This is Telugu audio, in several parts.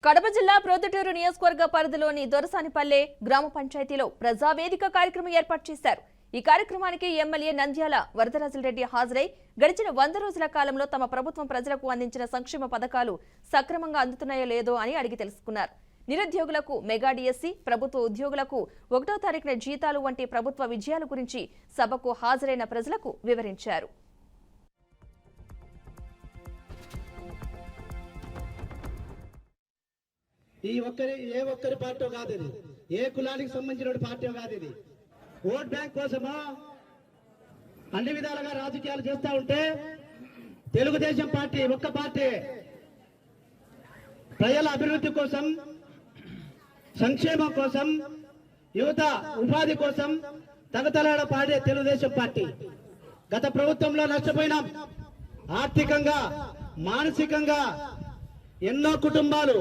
కడప జిల్లా ప్రొద్దుటూరు నియోజకవర్గ పరిధిలోని దొరసానిపల్లె గ్రామ పంచాయతీలో ప్రజావేదిక కార్యక్రమం ఏర్పాటు చేశారు. ఈ కార్యక్రమానికి ఎమ్మెల్యే నంద్యాల వరదరాజులరెడ్డి హాజరై గడిచిన 100 రోజుల కాలంలో తమ ప్రభుత్వం ప్రజలకు అందించిన సంక్షేమ పథకాలు సక్రమంగా అందుతున్నాయో లేదో అని అడిగి తెలుసుకున్నారు. నిరుద్యోగులకు మెగా డిఎస్సి, ప్రభుత్వ ఉద్యోగులకు 1వ తారీఖున జీతాలు వంటి ప్రభుత్వ విజయాల గురించి సభకు హాజరైన ప్రజలకు వివరించారు. ఏ ఒక్కరి పార్టీ కాదు, ఇది ఏ కులానికి సంబంధించిన పార్టీ కాదు. ఇది ఓట్ బ్యాంక్ కోసమా అన్ని విధాలుగా రాజకీయాలు చేస్తా ఉంటే తెలుగుదేశం పార్టీ ఒక్క పార్టీ ప్రజల అభివృద్ధి కోసం, సంక్షేమం కోసం, యువత ఉపాధి కోసం తగతలాడ పాడే తెలుగుదేశం పార్టీ. గత ప్రభుత్వంలో నష్టపోయినాం. ఆర్థికంగా, మానసికంగా ఎన్నో కుటుంబాలు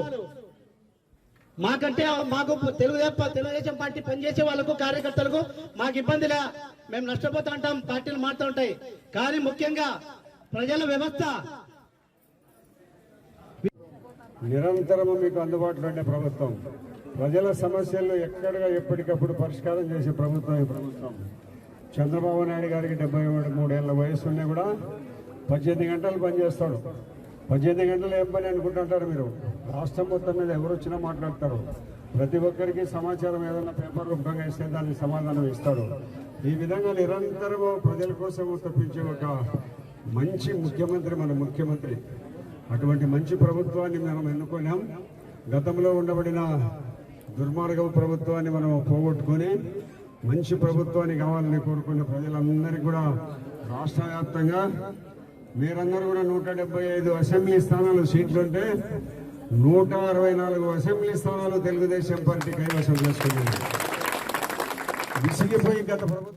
మాకంటే మాకు తెలుగుదేశం పార్టీ పనిచేసే వాళ్ళకు, కార్యకర్తలకు మాకు ఇబ్బందిలే, మేము నష్టపోతూ ఉంటాం, పార్టీలు మారుతూ ఉంటాయి. కానీ ముఖ్యంగా ప్రజల వ్యవస్థ నిరంతరము మీకు అందుబాటులో ఉండే ప్రభుత్వం. ప్రజల సమస్యలను ఎప్పటికప్పుడు పరిష్కారం చేసే ప్రభుత్వం ఈ ప్రభుత్వం. చంద్రబాబు నాయుడు గారికి 73 ఏళ్ల వయసు ఉన్నా కూడా 18 గంటలు పనిచేస్తాడు. 18 గంటలు ఏం పని అనుకుంటుంటారు మీరు? రాష్ట్రం మొత్తం మీద ఎవరు వచ్చినా మాట్లాడతారు. ప్రతి ఒక్కరికి సమాచారం ఏదైనా పేపర్ రూపంగా ఇస్తే దానికి సమాధానం ఇస్తాడు. ఈ విధంగా నిరంతరము ప్రజల కోసం తప్పించే ఒక మంచి ముఖ్యమంత్రి మన ముఖ్యమంత్రి. అటువంటి మంచి ప్రభుత్వాన్ని మనం ఎన్నుకున్నాం. గతంలో ఉండబడిన దుర్మార్గపు ప్రభుత్వాన్ని మనం పోగొట్టుకొని మంచి ప్రభుత్వాన్ని కావాలని కోరుకున్న ప్రజలందరికీ కూడా రాష్ట్ర వ్యాప్తంగా మీరందరూ కూడా 175 అసెంబ్లీ స్థానాలు సీట్లుంటే 164 అసెంబ్లీ స్థానాలు తెలుగుదేశం పార్టీ కైవసం చేసుకున్నారు. విసిగిపోయి గత ప్రభుత్వం